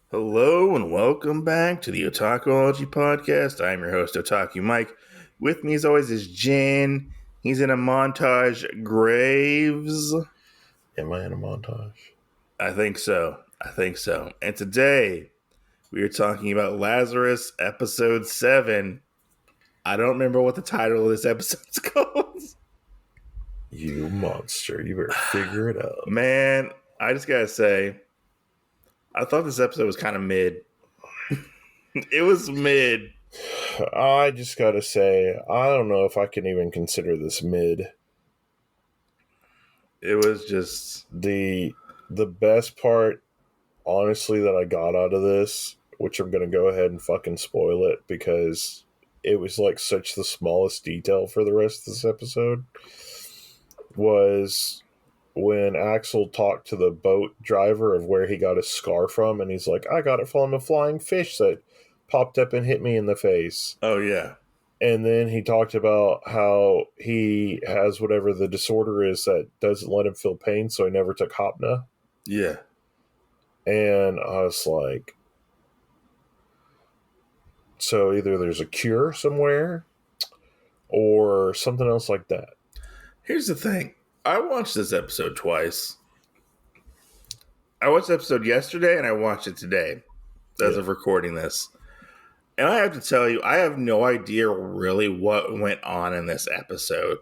Hello and welcome back to the Otakuology Podcast. I'm your host, Otaku Mike. With me, as always, is Jen. He's in a montage. Graves. Am I in a montage? I think so. And today, we are talking about Lazarus, Episode 7. I don't remember what the title of this episode is called. You monster. You better figure it out. Man, I just gotta say, I thought this episode was kind of mid. It was mid. I just gotta say, I don't know if I can even consider this mid. It was just... The best part, honestly, that I got out of this, which I'm gonna go ahead and fucking spoil it because it was like such the smallest detail for the rest of this episode, was when Axel talked to the boat driver of where he got his scar from, and he's like, I got it from a flying fish that popped up and hit me in the face. Oh, yeah. And then he talked about how he has whatever the disorder is that doesn't let him feel pain, so he never took Hopna. Yeah. And I was like, so either there's a cure somewhere or something else like that. Here's the thing. I watched this episode twice. I watched the episode yesterday and I watched it today as of recording this. And I have to tell you, I have no idea really what went on in this episode.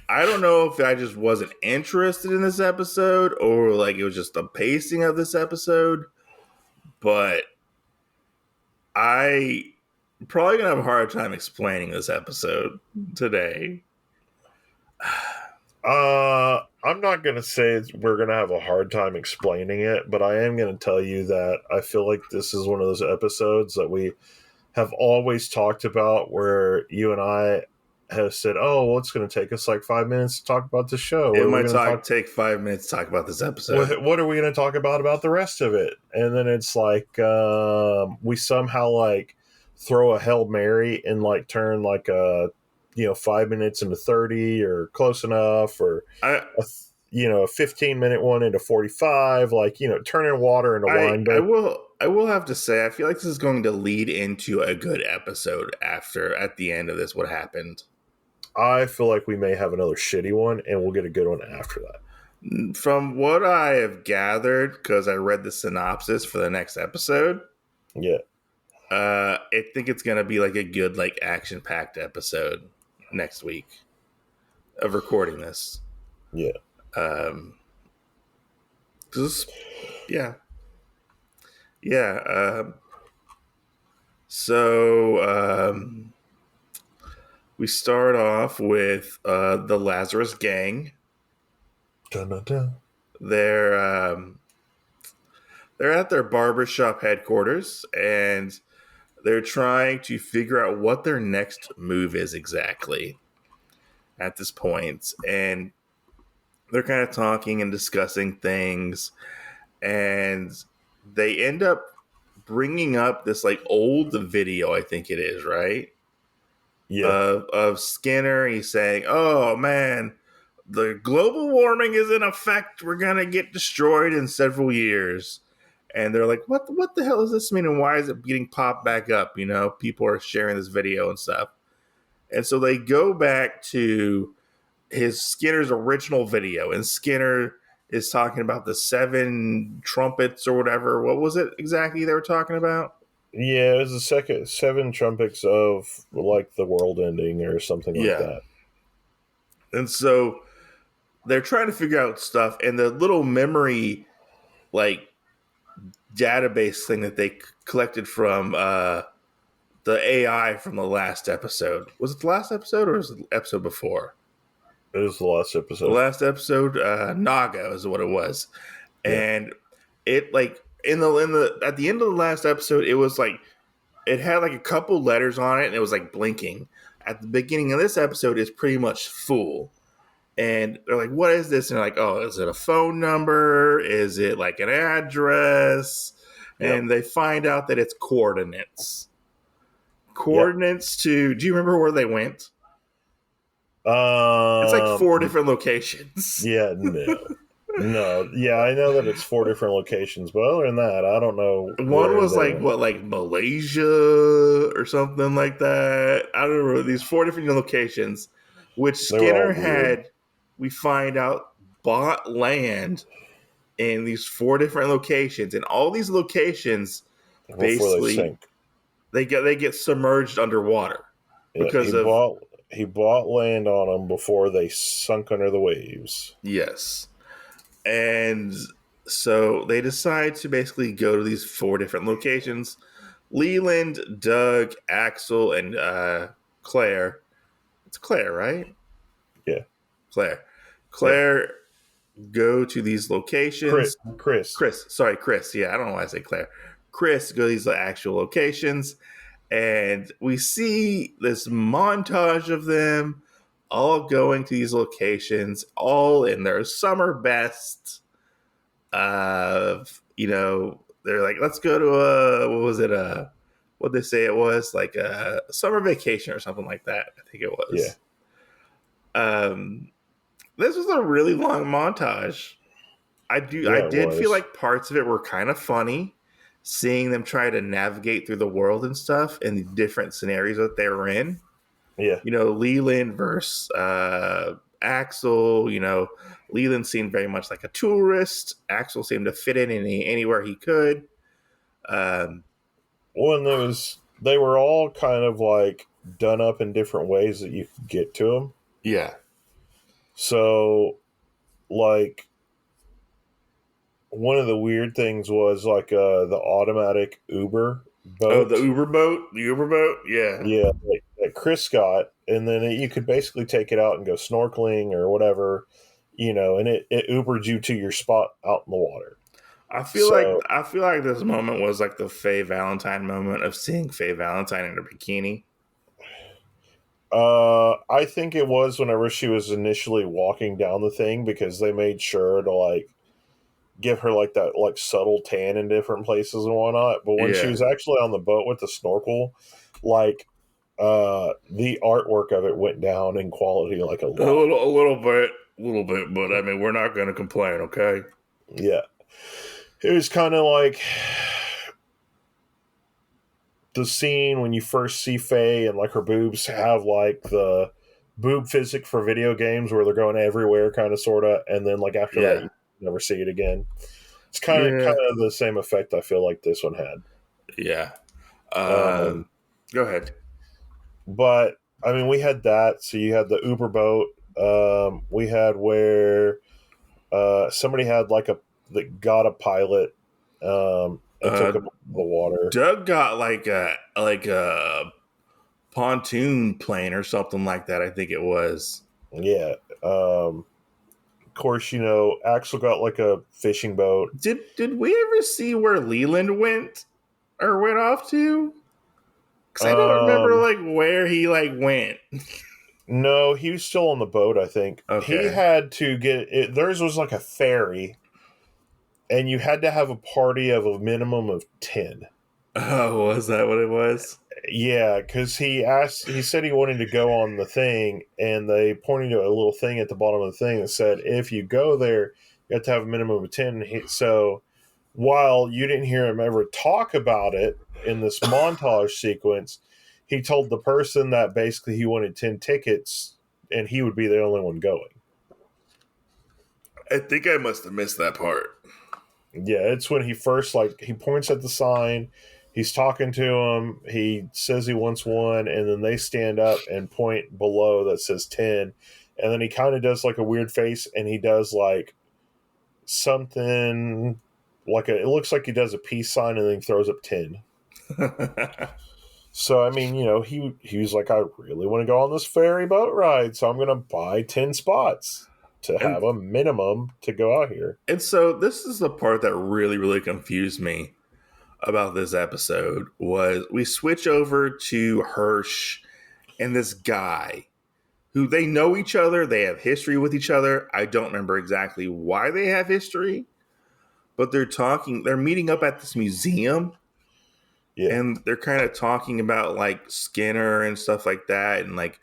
I don't know if I just wasn't interested in this episode or like it was just the pacing of this episode. But I'm probably going to have a hard time explaining this episode today. I'm not going to say we're going to have a hard time explaining it, but I am going to tell you that I feel like this is one of those episodes that we have always talked about where you and I have said, oh, well, it's going to take us like 5 minutes to talk about the show. It might take 5 minutes to talk about this episode. What are we going to talk about the rest of it? And then it's like we somehow like throw a Hail Mary and like turn like a 5 minutes into 30 or close enough, or a 15-minute one into 45, like, turning water into wine. But I will have to say, I feel like this is going to lead into a good episode at the end of this, what happened. I feel like we may have another shitty one and we'll get a good one after that. From what I have gathered, because I read the synopsis for the next episode. Yeah. I think it's going to be like a good, like, action-packed episode next week of recording this. Yeah. We start off with the Lazarus gang. Dun, dun, dun. They're at their barbershop headquarters, and they're trying to figure out what their next move is exactly at this point. And they're kind of talking and discussing things, and they end up bringing up this like old video, I think it is, right? Yeah. Of Skinner. He's saying, oh man, the global warming is in effect. We're going to get destroyed in several years. And they're like, what the hell does this mean? And why is it getting popped back up? People are sharing this video and stuff. And so they go back to Skinner's original video. And Skinner is talking about the 7 trumpets or whatever. What was it exactly they were talking about? Yeah, it was the 7 trumpets of like the world ending or something like that. And so they're trying to figure out stuff, and the little memory like database thing that they collected from the AI from the last episode. Was it the last episode or was it the episode before? It was the last episode. The last episode, Naga is what it was. Yeah. And it like at the end of the last episode, it was like it had like a couple letters on it and it was like blinking. At the beginning of this episode, it's pretty much full. And they're like, what is this? And they're like, oh, is it a phone number? Is it like an address? Yep. And they find out that it's coordinates. Coordinates to, do you remember where they went? It's like 4 different locations. Yeah, no. No, yeah, I know that it's 4 different locations, but other than that, I don't know One where was they like went. what, like Malaysia or something like that. I don't remember these four different locations, which They were all Skinner weird had. We find out bought land in these four different locations, and all these locations before they basically sink. they get submerged underwater Yeah, because of he bought land on them before they sunk under the waves. yes. And so they decide to basically go to these four different locations. Leland, Doug, Axel, and Claire. It's Claire, right? Yeah, Claire. yeah. Claire go to these locations. Chris. Chris. Yeah, I don't know why I say Claire. Chris go to these actual locations, and we see this montage of them all going to these locations, all in their summer best. They're like, let's go to what was it? What they say it was like a summer vacation or something like that. I think it Yeah, was. Um, this was a really long montage. I yeah, it did feel was. like parts of it were kind of funny, seeing them try to navigate through the world and stuff and the different scenarios that they were in. Yeah. Leland versus Axel. Leland seemed very much like a tourist. Axel seemed to fit in anywhere he could. Um, Well, and they were all kind of like done up in different ways that you could get to them. yeah. So, like, one of the weird things was like the automatic Uber Oh, the boat. Uber boat. The Uber boat. Yeah. Yeah, like, that Chris got, and then you could basically take it out and go snorkeling or whatever, and it Ubered you to your spot out in the water. So, I feel like this moment was like the Faye Valentine moment of seeing Faye Valentine in a bikini. I think it was whenever she was initially walking down the thing because they made sure to like give her like that like subtle tan in different places and whatnot. But when she Yeah. was actually on the boat with the snorkel, like the artwork of it went down in quality like a lot. A little bit, but I mean, we're not going to complain, okay? Yeah. It was kind of like the scene when you first see Faye and like her boobs have like the boob physic for video games where they're going everywhere kind of sort of, and then like after that Yeah. you never see it again. It's kind Yeah. of the same effect I feel like this one had. Yeah. Um, Go ahead. but I mean, we had that. So you had the Uber boat. We had where somebody had like that got a pilot and took Uh, him over the water. Doug got like a pontoon plane or something like that. I think it was. Yeah. Of course, Axel got like a fishing boat. Did we ever see where Leland went or went off to? Because I don't remember Um, like where he like went. no, he was still on the boat. I think he Okay. had to get it. Theirs was like a ferry, and you had to have a party of a minimum of 10. Oh, was that what it was? Yeah, because he said he wanted to go on the thing, and they pointed to a little thing at the bottom of the thing that said, if you go there, you have to have a minimum of 10. So while you didn't hear him ever talk about it in this montage sequence, he told the person that basically he wanted 10 tickets and he would be the only one going. I think I must have missed that part. Yeah, it's when he first he points at the sign, he's talking to him, he says he wants one, and then they stand up and point below that says 10, and then he kind of does like a weird face, and he does like something it looks like he does a peace sign and then he throws up 10. So I mean, he was like, I really want to go on this ferry boat ride, so I'm gonna buy 10 spots to and have a minimum to go out here. and so this is the part that really confused me about this episode was we switch over to Hirsch and this guy who they know each other, they have history with each other. I don't remember exactly why they have history, but they're meeting up at this museum Yeah. and they're kind of talking about like Skinner and stuff like that and like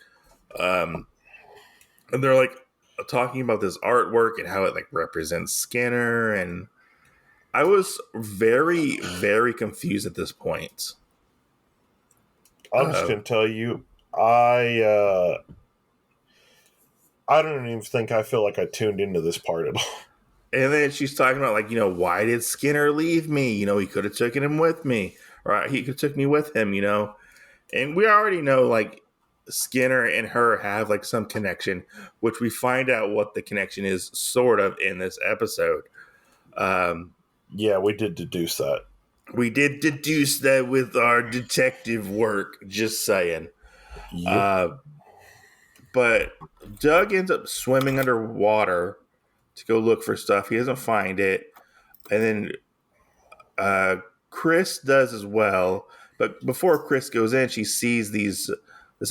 and they're like talking about this artwork and how it like represents Skinner, and I was very, very confused at this point. I'm just Uh, gonna tell you, I don't even think I feel like I tuned into this part at all. and then she's talking about like, why did Skinner leave me? He could have taken him with me, or he could have took me with him. And we already know like Skinner and her have like some connection, which we find out what the connection is sort of in this episode. Um, Yeah, we did deduce that. we did deduce that with our detective work, just saying. Yep. Uh, but Doug ends up swimming underwater to go look for stuff. He doesn't find it. And then uh, Chris does as well. But before Chris goes in, she sees this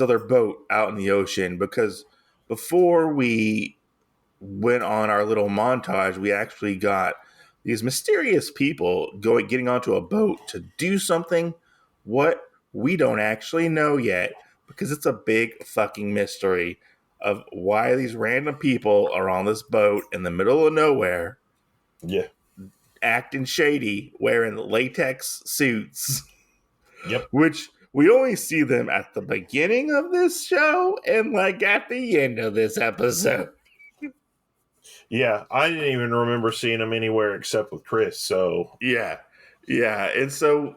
other boat out in the ocean because before we went on our little montage, we actually got these mysterious people getting onto a boat to do something. What we don't actually know yet because it's a big fucking mystery of why these random people are on this boat in the middle of nowhere Yeah. acting shady wearing latex suits. Yep. Which we only see them at the beginning of this show and like at the end of this episode. Yeah, I didn't even remember seeing him anywhere except with Chris. So Yeah. Yeah. And so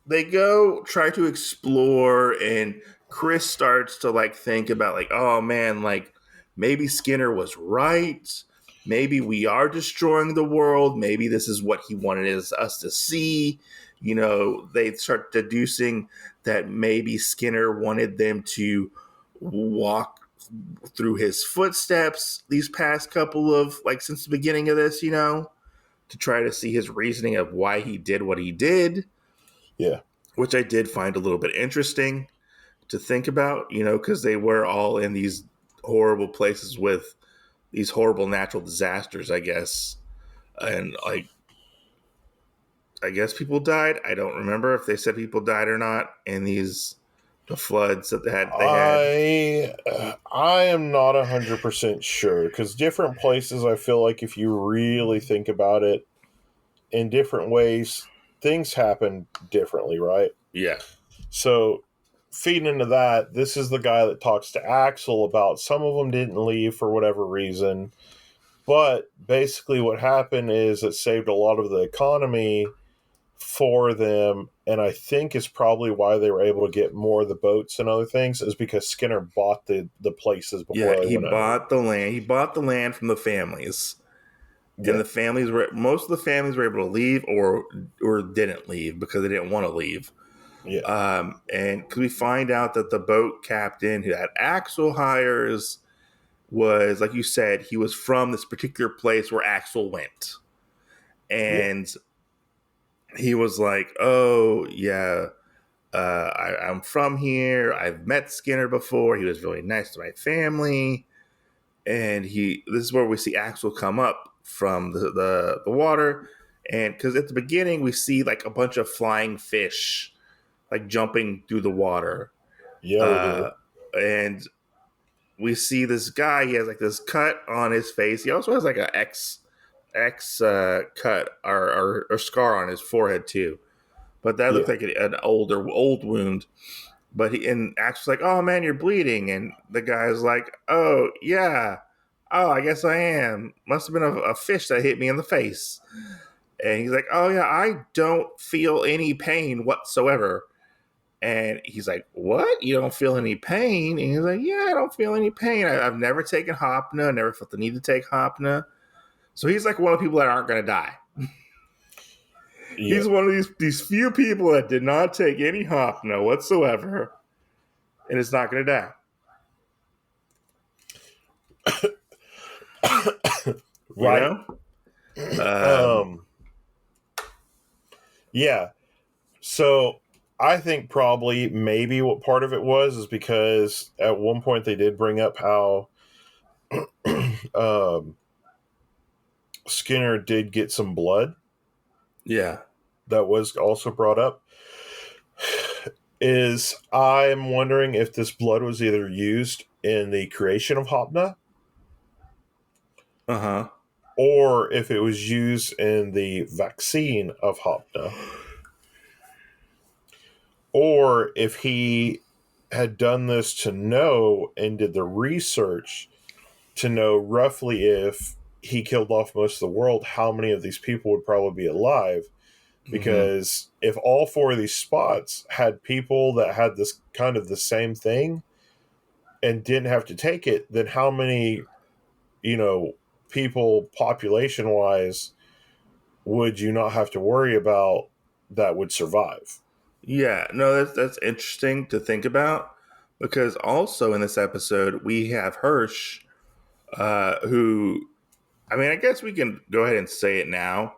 they go try to explore, and Chris starts to like think about, like, oh man, like maybe Skinner was right. Maybe we are destroying the world. Maybe this is what he wanted us to see. They start deducing that maybe Skinner wanted them to walk through his footsteps these past couple of, like, since the beginning of this, to try to see his reasoning of why he did what he did, yeah, which I did find a little bit interesting to think about, because they were all in these horrible places with these horrible natural disasters, I guess. And like, I guess people died. I don't remember if they said people died or not in the floods that they had. I am not 100% sure because different places. I feel like if you really think about it, in different ways, things happen differently, right? Yeah. So, feeding into that, this is the guy that talks to Axel about some of them didn't leave for whatever reason. But basically, what happened is it saved a lot of the economy for them. And I think is probably why they were able to get more of the boats and other things, is because Skinner bought the places Yeah. before they He went under. bought the land. He bought the land from the families. And Yeah. the families were most of the families were able to leave or didn't leave because they didn't want to leave. Yeah. And because we find out that the boat captain who had Axel hires was, like you said, he was from this particular place where Axel went. Yeah. And he was like, oh, yeah, I'm from here. I've met Skinner before. He was really nice to my family. And this is where we see Axel come up from the water. And because at the beginning, we see like a bunch of flying fish like jumping through the water. Yeah, we do. And we see this guy. He has like this cut on his face. He also has like a X cut or scar on his forehead too. But that looked Yeah. like an old wound. But he and Axel's like, "Oh man, you're bleeding," and the guy's like, "Oh yeah, oh I guess I am. Must have been a fish that hit me in the face." And he's like, "Oh yeah, I don't feel any pain whatsoever." And he's like, "What? You don't feel any pain?" And he's like, "Yeah, I don't feel any pain. I've never taken Hopna. Never felt the need to take Hopna." So he's like one of the people that aren't going to die. Yeah. He's one of these few people that did not take any Hopna whatsoever, and is not going to die. You Right. know? Um, Yeah. So I think probably maybe what part of it was is because at one point they did bring up how um, Skinner did get some blood. yeah. That was also brought up. Is I'm wondering if this blood was either used in the creation of Hopna Uh huh. or if it was used in the vaccine of Hopna, or if he had done this to know and did the research to know roughly if he killed off most of the world, how many of these people would probably be alive. Hmm. Because if all four of these spots had people that had this kind of the same thing and didn't have to take it, then how many, you know, people population wise would you not have to worry about that would survive? Yeah, no, that's interesting to think about because also in this episode we have Hirsch, who, I mean, I guess we can go ahead and say it now.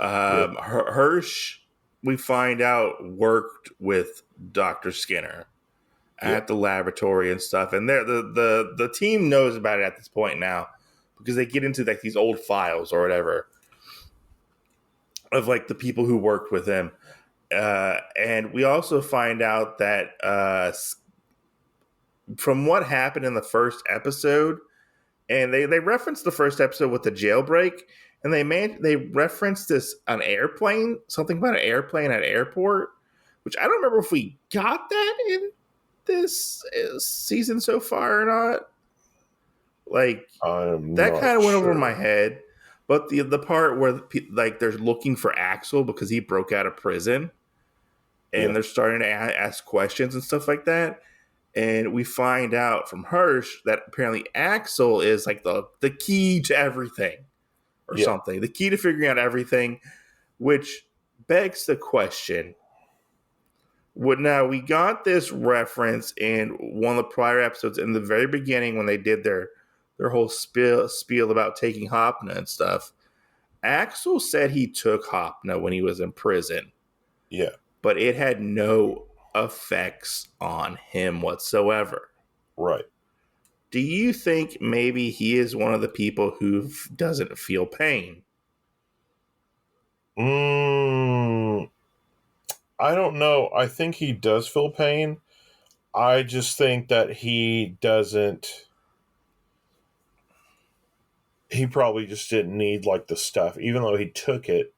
Yeah, Hirsch, we find out worked with Dr. Skinner yeah, at the laboratory and stuff, and the team knows about it at this point now because they get into like these old files or whatever of like the people who worked with him. And we also find out that from what happened in the first episode, and they referenced the first episode with the jailbreak, and they referenced this an airplane, something about an airplane at an airport, which I don't remember if we got that in this season so far or not. Like I'm that not kind of went over my sure. head, but the part where like they're looking for Axel because he broke out of prison, Yeah, and they're starting to ask questions and stuff like that. And we find out from Hirsch that apparently Axel is like the key to everything or yeah, something, the key to figuring out everything, which begs the question. What now? We got this reference in one of the prior episodes in the very beginning when they did their whole spiel about taking Hopna and stuff. Axel said he took Hopna when he was in prison, yeah, but it had no effects on him whatsoever. right. Do you think maybe he is one of the people who doesn't feel pain? Mm, I don't know. I think he does feel pain. I just think that he doesn't. He probably just didn't need like the stuff, even though he took it.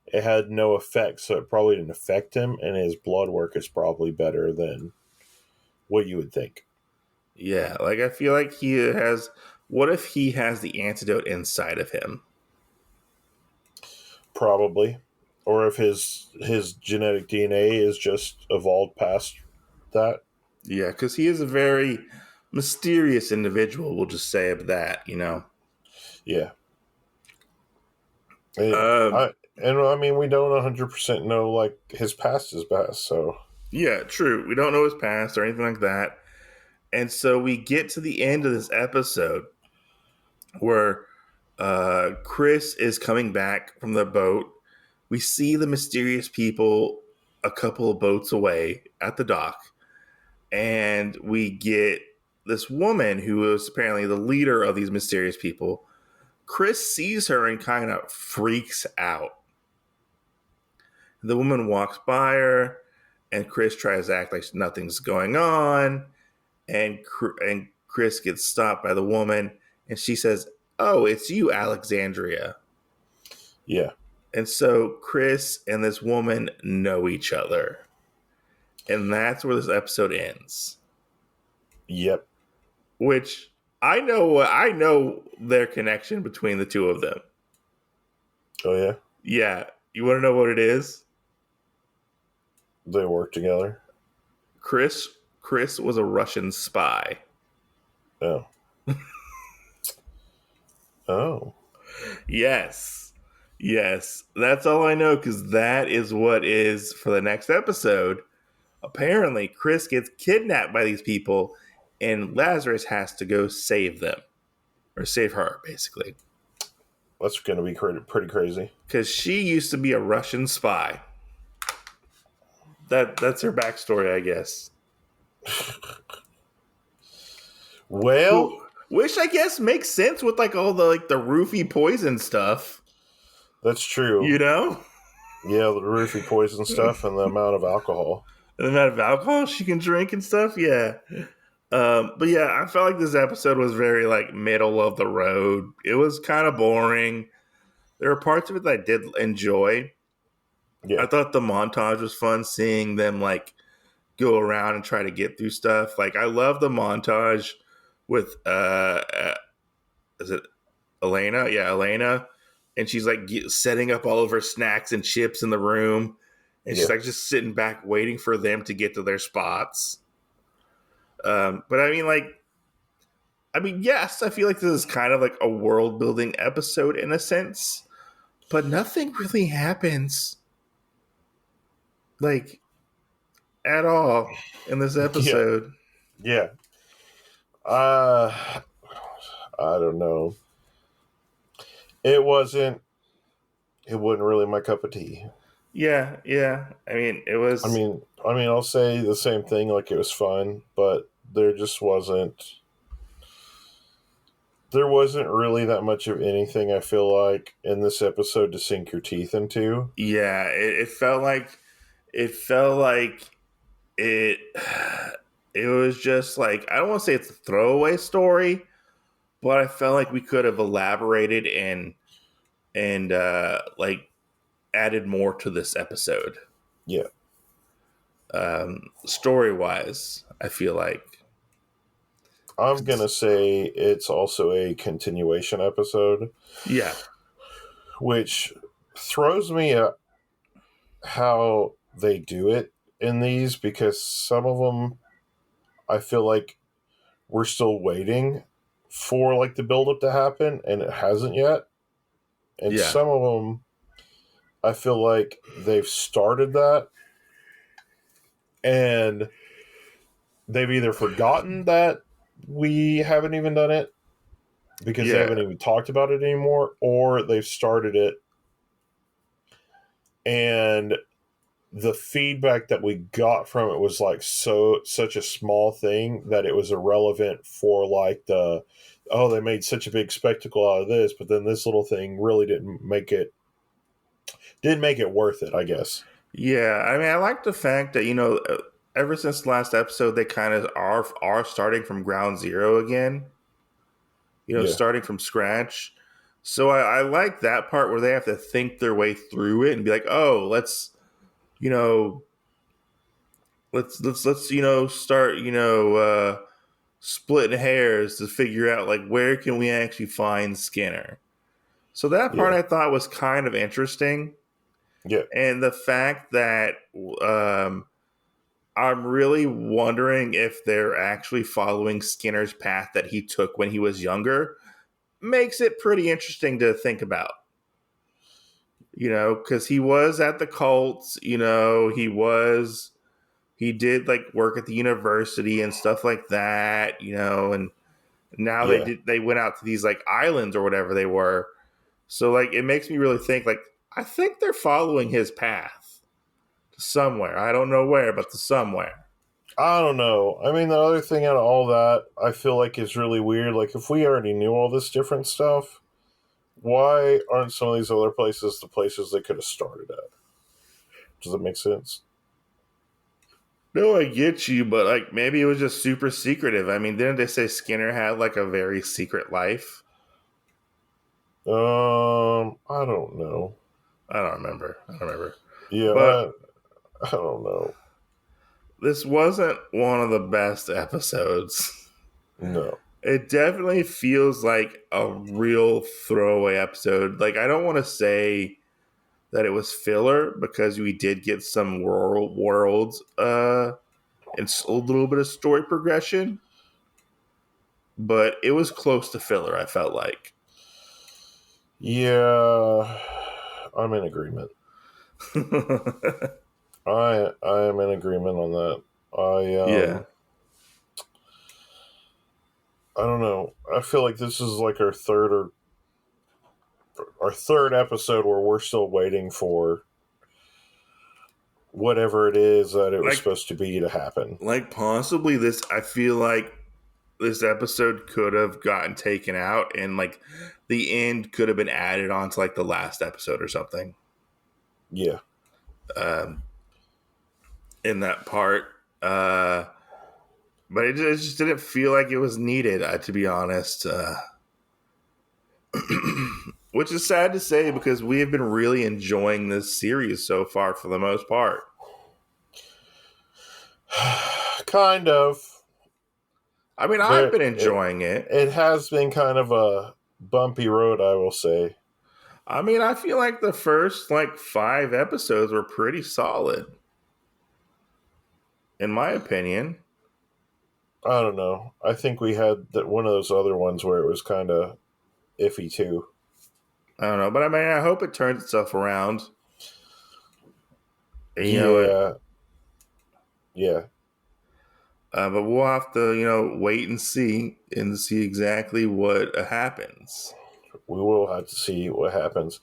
It had no effect, so it probably didn't affect him, and his blood work is probably better than what you would think. Yeah, like I feel like he has. What if he has the antidote inside of him? Probably. Or if his genetic DNA is just evolved past that. Yeah, because he is a very mysterious individual. We'll just say of that, you know. Yeah. And Um, I mean we don't 100% know like his past is best, so yeah, true. We don't know his past or anything like that, and so we get to the end of this episode where Chris is coming back from the boat. We see the mysterious people a couple of boats away at the dock, and we get this woman who is apparently the leader of these mysterious people. Chris sees her and kind of freaks out. The woman walks by her, and Chris tries to act like nothing's going on, and Chris gets stopped by the woman, and she says, "Oh, it's you, Alexandria." yeah. And so Chris and this woman know each other. And that's where this episode ends. Yep. Which I know their connection between the two of them. Oh yeah. Yeah. You want to know what it is? They work together. Chris Chris was a Russian spy. Oh. Oh. Yes. Yes. That's all I know because that is what is for the next episode. Apparently, Chris gets kidnapped by these people, and Lazarus has to go save them or save her, basically, That's going to be pretty crazy. because she used to be a Russian spy. That's her backstory, I guess. Well, Which I guess makes sense with like all the like the roofie poison stuff, that's you true. know, Yeah, the roofie poison stuff and the amount of alcohol. and the amount of alcohol she can drink and stuff. Yeah, But yeah, I felt like this episode was very like middle of the road. It was kind of boring. There were parts of it that I did enjoy. Yeah, I thought the montage was fun, seeing them like go around and try to get through stuff. Like I love the montage with is it Elena? Yeah, Elena, and she's like setting up all of her snacks and chips in the room, and she's yeah, like just sitting back waiting for them to get to their spots. But yes, I feel like this is kind of like a world building episode in a sense, but nothing really happens like at all in this yeah, episode. yeah. Uh, I don't know. It wasn't. It wasn't really my cup of tea. Yeah, yeah. I mean, it was. I'll say the same thing. Like it was fun, but there just wasn't. There wasn't really that much of anything. I feel like in this episode to sink your teeth into. Yeah, it felt like it felt like it. It was just like I don't want to say it's a throwaway story, but I felt like we could have elaborated and like added more to this episode. Yeah, Story wise, I feel like. I'm gonna say it's also a continuation episode, Yeah, which throws me at how they do it in these because some of them I feel like we're still waiting for like the build up to happen and it hasn't yet. And yeah, some of them I feel like they've started that and they've either forgotten that we haven't even done it because they yeah, haven't even talked about it anymore, or they've started it and the feedback that we got from it was like such a small thing that it was irrelevant for like the they made such a big spectacle out of this, but then this little thing really didn't make it worth it, I guess. yeah. I mean, I like the fact that ever since the last episode, they kind of are starting from ground zero again. Yeah, Starting from scratch. So I like that part where they have to think their way through it and be like, oh, you know, let's start splitting hairs to figure out like where can we actually find Skinner. So that part yeah, I thought was kind of interesting, yeah, and the fact that um, I'm really wondering if they're actually following Skinner's path that he took when he was younger makes it pretty interesting to think about. Because he was at the cults, he did like work at the university and stuff like that, and now yeah. they went out to these like islands or whatever they were. So like it makes me really think like I think they're following his path to somewhere. I don't know where, but to somewhere. I don't know. I mean, the other thing out of all that, I feel like is really weird. Like, if we already knew all this different stuff, why aren't some of these other places the places they could have started at? Does that make sense? No, I get you, but like maybe it was just super secretive. I mean, didn't they say Skinner had like a very secret life? I don't know. I don't remember. Yeah, But I don't know. this wasn't one of the best episodes. No. It definitely feels like a real throwaway episode. Like I don't want to say that it was filler because we did get some worlds and a little bit of story progression, but it was close to filler. I felt like. Yeah, I'm in agreement. I am in agreement on that. Yeah. I don't know. I feel like this is like our third episode where we're still waiting for whatever it is that it was Like supposed to be to happen. like possibly this I feel like this episode could have gotten taken out and like the end could have been added on to like the last episode or something. Yeah. In that part. Uh but it just didn't feel like it was needed, to be honest. Which is sad to say because we have been really enjoying this series so far for the most part. Kind of. I mean, I've been enjoying it. It has been kind of a bumpy road, I will say. I mean, I feel like the first 5 episodes were pretty solid, in my opinion. I don't know. I think we had one of those other ones where it was kind of iffy too. I don't know, but I mean, I hope it turns itself around. And, yeah. But we'll have to, wait and see exactly what happens. We will have to see what happens.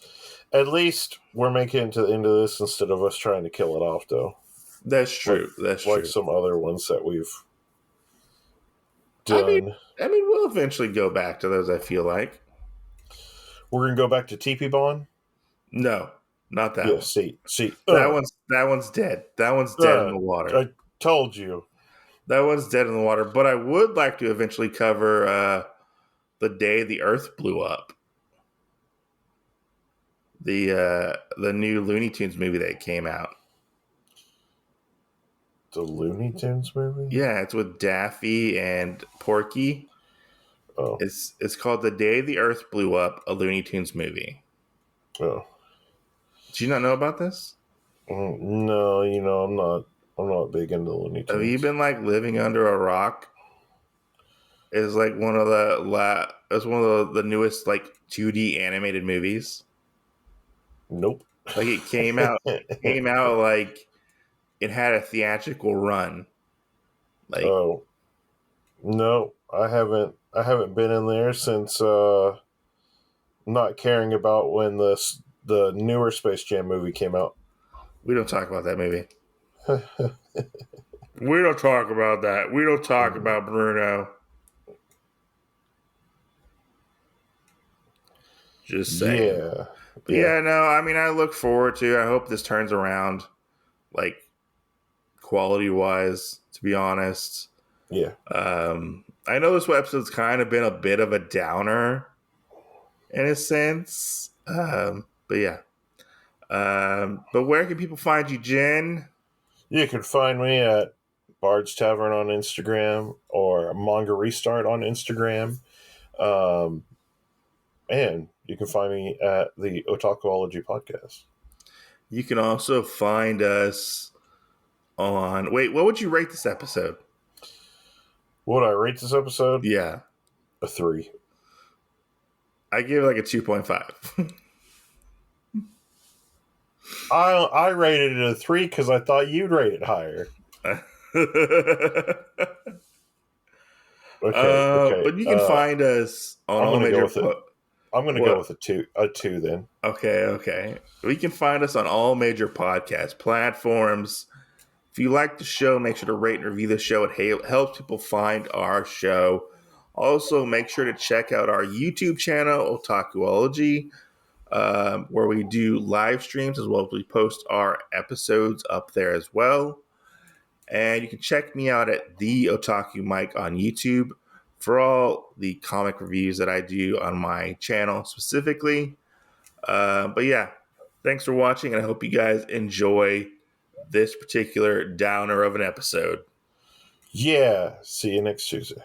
At least we're making it to the end of this instead of us trying to kill it off, though. That's true. That's true. Like some other ones that we've done. I mean, we'll eventually go back to those. I feel like we're gonna go back to Teepee Bond. No, not that one. See, that one's dead. That one's dead in the water. I told you. That one's dead in the water. But I would like to eventually cover the day the Earth blew up. The new Looney Tunes movie that came out. The Looney Tunes movie? Yeah, it's with Daffy and Porky. Oh. It's called The Day the Earth Blew Up, a Looney Tunes movie. Oh. Do you not know about this? No, I'm not big into Looney Tunes. Have you been living under a rock? It's one of the newest 2D animated movies. Nope. It came out it had a theatrical run. Oh. No, I haven't been in there since not caring about when the newer Space Jam movie came out. We don't talk about that movie. We don't talk about that. We don't talk about Bruno. Just saying. Yeah. Yeah, no, I mean, I look forward to. I hope this turns around, quality wise. To be honest. Yeah. I know this episode's kind of been a bit of a downer, in a sense. But yeah. But where can people find you, Jen? You can find me at Bard's Tavern on Instagram or Manga Restart on Instagram. And you can find me at the Otakuology podcast. You can also find us on... Wait, what would you rate this episode? What would I rate this episode? Yeah. A 3. I give it a 2.5. I rated it a 3 because I thought you'd rate it higher. Okay. But you can find us on all major... I'm going to go with a 2 then. Okay. You can find us on all major podcast platforms. If you like the show, make sure to rate and review the show. It helps people find our show. Also, make sure to check out our YouTube channel, Otakuology, where we do live streams as well as we post our episodes up there as well. And you can check me out at The Otaku Mike on YouTube for all the comic reviews that I do on my channel specifically. But yeah, thanks for watching, and I hope you guys enjoy this particular downer of an episode. Yeah, see you next Tuesday.